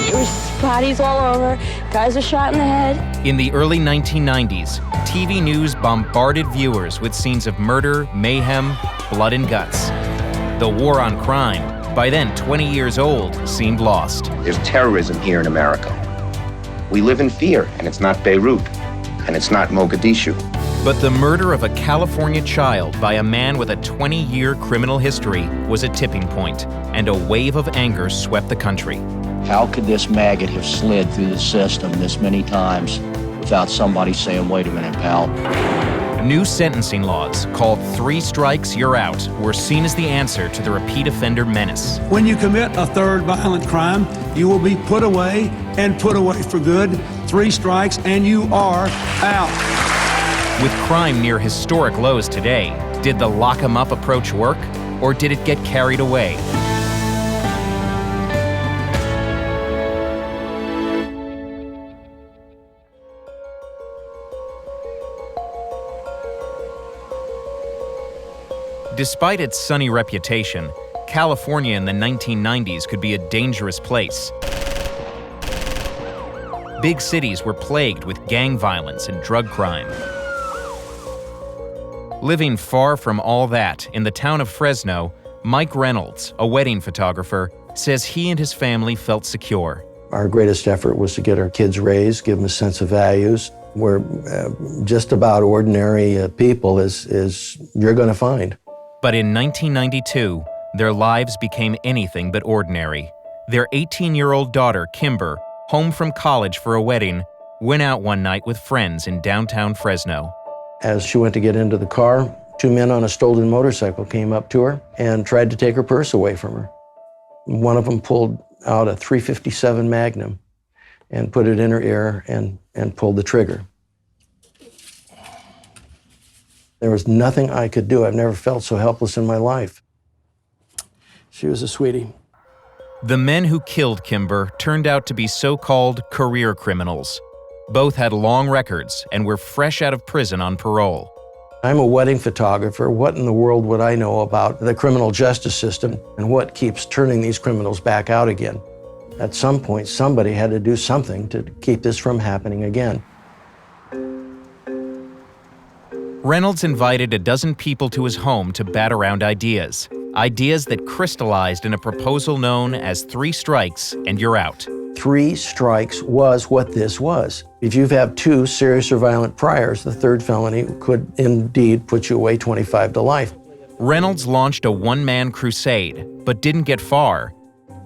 There was bodies all over, guys were shot in the head. In the early 1990s, TV news bombarded viewers with scenes of murder, mayhem, blood and guts. The war on crime, by then 20 years old, seemed lost. There's terrorism here in America. We live in fear, and it's not Beirut, and it's not Mogadishu. But the murder of a California child by a man with a 20-year criminal history was a tipping point, and a wave of anger swept the country. How could this maggot have slid through the system this many times without somebody saying, wait a minute, pal? New sentencing laws, called 3 strikes, you're out, were seen as the answer to the repeat offender menace. When you commit a third violent crime, you will be put away and put away for good. 3 strikes and you are out. With crime near historic lows today, did the lock 'em up approach work, or did it get carried away? Despite its sunny reputation, California in the 1990s could be a dangerous place. Big cities were plagued with gang violence and drug crime. Living far from all that in the town of Fresno, Mike Reynolds, a wedding photographer, says he and his family felt secure. Our greatest effort was to get our kids raised, give them a sense of values. We're just about ordinary people as you're going to find. But in 1992, their lives became anything but ordinary. Their 18-year-old daughter, Kimber, home from college for a wedding, went out one night with friends in downtown Fresno. As she went to get into the car, 2 men on a stolen motorcycle came up to her and tried to take her purse away from her. One of them pulled out a .357 Magnum and put it in her ear and pulled the trigger. There was nothing I could do. I've never felt so helpless in my life. She was a sweetie. The men who killed Kimber turned out to be so-called career criminals. Both had long records and were fresh out of prison on parole. I'm a wedding photographer. What in the world would I know about the criminal justice system and what keeps turning these criminals back out again? At some point, somebody had to do something to keep this from happening again. Reynolds invited a dozen people to his home to bat around ideas that crystallized in a proposal known as 3 strikes and you're out. 3 strikes was what this was. If you have 2 serious or violent priors, the 3rd felony could indeed put you away 25 to life. Reynolds launched a one-man crusade, but didn't get far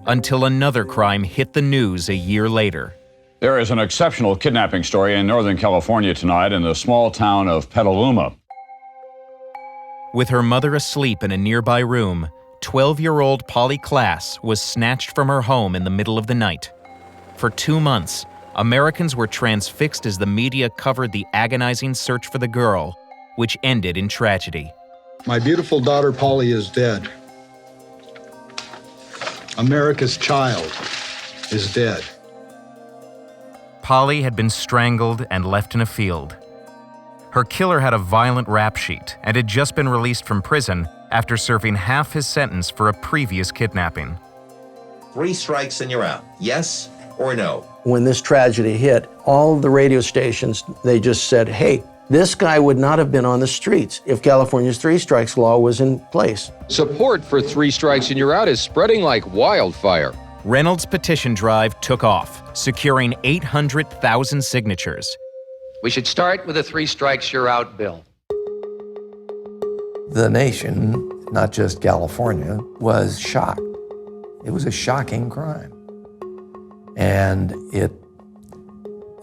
until another crime hit the news a year later. There is an exceptional kidnapping story in Northern California tonight in the small town of Petaluma. With her mother asleep in a nearby room, 12-year-old Polly Klaas was snatched from her home in the middle of the night. For 2 months, Americans were transfixed as the media covered the agonizing search for the girl, which ended in tragedy. My beautiful daughter Polly is dead. America's child is dead. Polly had been strangled and left in a field. Her killer had a violent rap sheet and had just been released from prison after serving half his sentence for a previous kidnapping. 3 strikes and you're out. Yes or no? When this tragedy hit, all of the radio stations, they just said, hey, this guy would not have been on the streets if California's 3 strikes law was in place. Support for 3 strikes and you're out is spreading like wildfire. Reynolds' petition drive took off, securing 800,000 signatures. We should start with a 3 strikes you're out bill. The nation, not just California, was shocked. It was a shocking crime. And it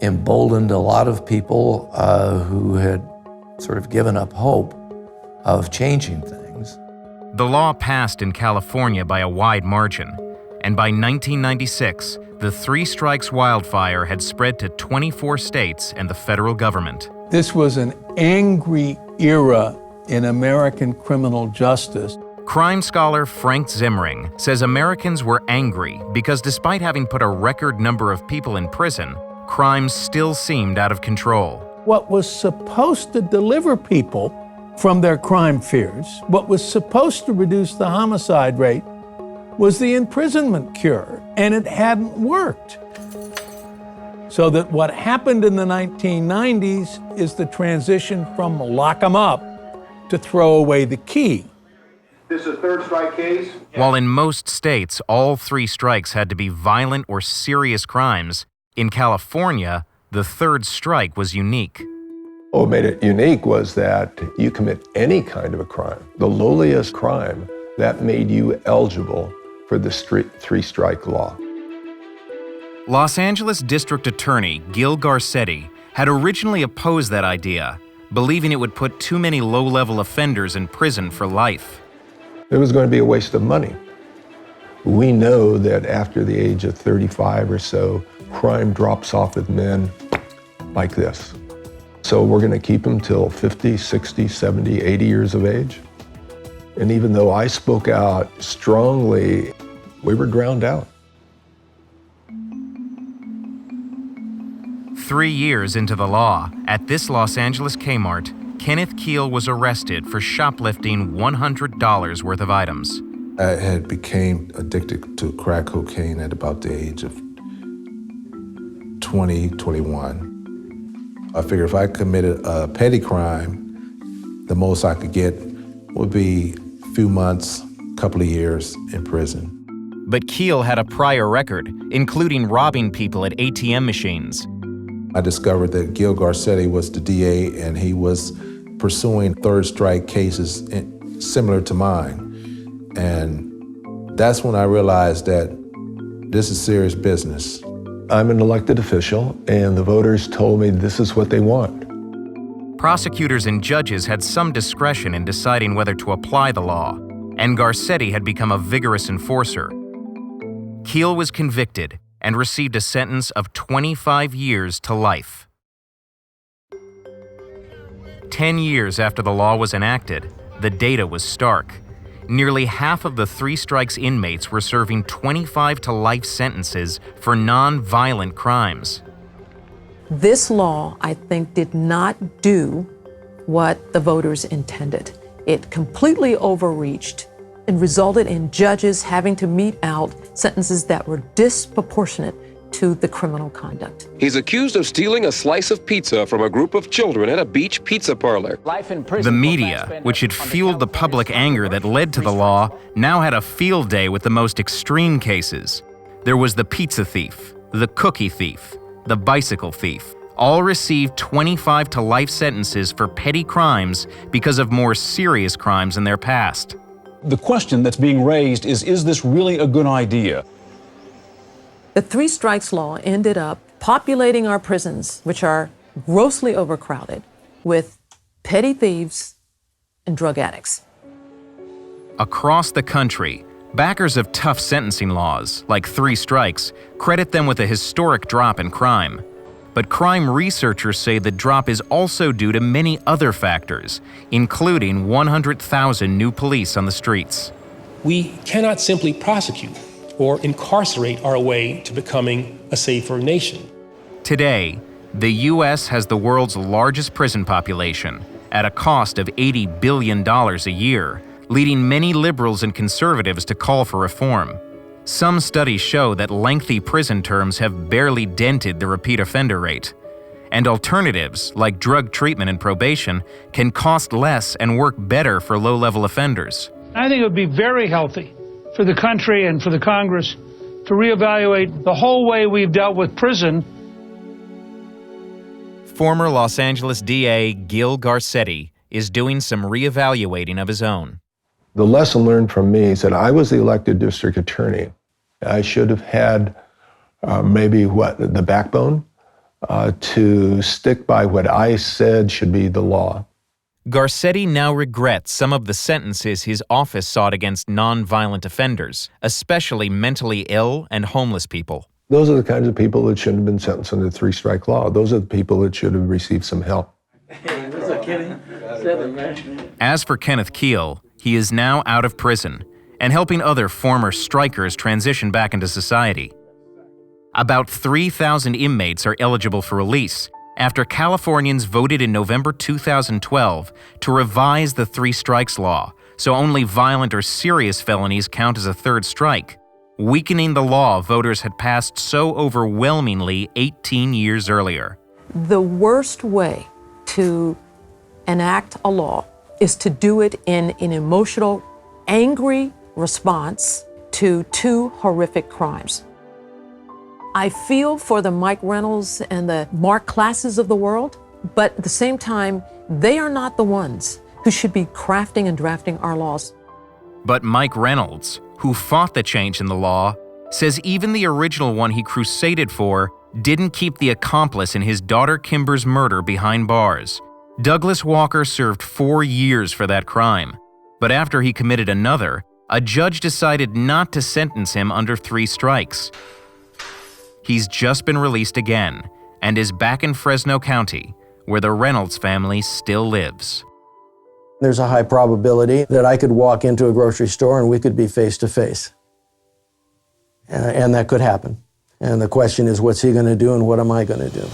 emboldened a lot of people who had sort of given up hope of changing things. The law passed in California by a wide margin, and by 1996, the 3 strikes wildfire had spread to 24 states and the federal government. This was an angry era in American criminal justice. Crime scholar Frank Zimring says Americans were angry because despite having put a record number of people in prison, crime still seemed out of control. What was supposed to deliver people from their crime fears, what was supposed to reduce the homicide rate, was the imprisonment cure, and it hadn't worked. So that what happened in the 1990s is the transition from lock 'em up to throw away the key. This is a third strike case. While in most states all 3 strikes had to be violent or serious crimes, in California, the third strike was unique. What made it unique was that you commit any kind of a crime, the lowliest crime, that made you eligible for the 3-strike law. Los Angeles District Attorney Gil Garcetti had originally opposed that idea, believing it would put too many low-level offenders in prison for life. It was going to be a waste of money. We know that after the age of 35 or so, crime drops off with men like this. So we're going to keep them till 50, 60, 70, 80 years of age. And even though I spoke out strongly, we were drowned out. 3 years into the law, at this Los Angeles Kmart, Kenneth Keel was arrested for shoplifting $100 worth of items. I had became addicted to crack cocaine at about the age of 20, 21. I figured if I committed a petty crime, the most I could get would be a few months, couple of years in prison. But Keel had a prior record, including robbing people at ATM machines. I discovered that Gil Garcetti was the DA and he was pursuing third strike cases similar to mine. And that's when I realized that this is serious business. I'm an elected official, and the voters told me this is what they want. Prosecutors and judges had some discretion in deciding whether to apply the law, and Garcetti had become a vigorous enforcer. Keel was convicted and received a sentence of 25 years to life. 10 years after the law was enacted, the data was stark. Nearly half of the 3 strikes inmates were serving 25 to life sentences for non-violent crimes. This law, I think, did not do what the voters intended. It completely overreached and resulted in judges having to mete out sentences that were disproportionate to the criminal conduct. He's accused of stealing a slice of pizza from a group of children at a beach pizza parlor. The media, which had fueled the public anger that led to the law, now had a field day with the most extreme cases. There was the pizza thief, the cookie thief, the bicycle thief. All received 25 to life sentences for petty crimes because of more serious crimes in their past. The question that's being raised is this really a good idea? The 3 strikes law ended up populating our prisons, which are grossly overcrowded, with petty thieves and drug addicts. Across the country, backers of tough sentencing laws, like 3 strikes, credit them with a historic drop in crime. But crime researchers say the drop is also due to many other factors, including 100,000 new police on the streets. We cannot simply prosecute or incarcerate our way to becoming a safer nation. Today, the U.S. has the world's largest prison population at a cost of $80 billion a year, leading many liberals and conservatives to call for reform. Some studies show that lengthy prison terms have barely dented the repeat offender rate. And alternatives, like drug treatment and probation, can cost less and work better for low-level offenders. I think it would be very healthy for the country and for the Congress to reevaluate the whole way we've dealt with prison. Former Los Angeles DA Gil Garcetti is doing some reevaluating of his own. The lesson learned from me is that I was the elected district attorney. I should have had the backbone to stick by what I said should be the law. Garcetti now regrets some of the sentences his office sought against non-violent offenders, especially mentally ill and homeless people. Those are the kinds of people that shouldn't have been sentenced under the 3-strike law. Those are the people that should have received some help. As for Kenneth Keel, he is now out of prison and helping other former strikers transition back into society. About 3,000 inmates are eligible for release after Californians voted in November 2012 to revise the 3 strikes law so only violent or serious felonies count as a third strike, weakening the law voters had passed so overwhelmingly 18 years earlier. The worst way to enact a law is to do it in an emotional, angry response to two horrific crimes. I feel for the Mike Reynolds and the Mark Klasses of the world, but at the same time, they are not the ones who should be crafting and drafting our laws. But Mike Reynolds, who fought the change in the law, says even the original one he crusaded for didn't keep the accomplice in his daughter Kimber's murder behind bars. Douglas Walker served 4 years for that crime, but after he committed another, a judge decided not to sentence him under 3 strikes. He's just been released again and is back in Fresno County, where the Reynolds family still lives. There's a high probability that I could walk into a grocery store and we could be face to face. And that could happen. And the question is, what's he going to do and what am I going to do?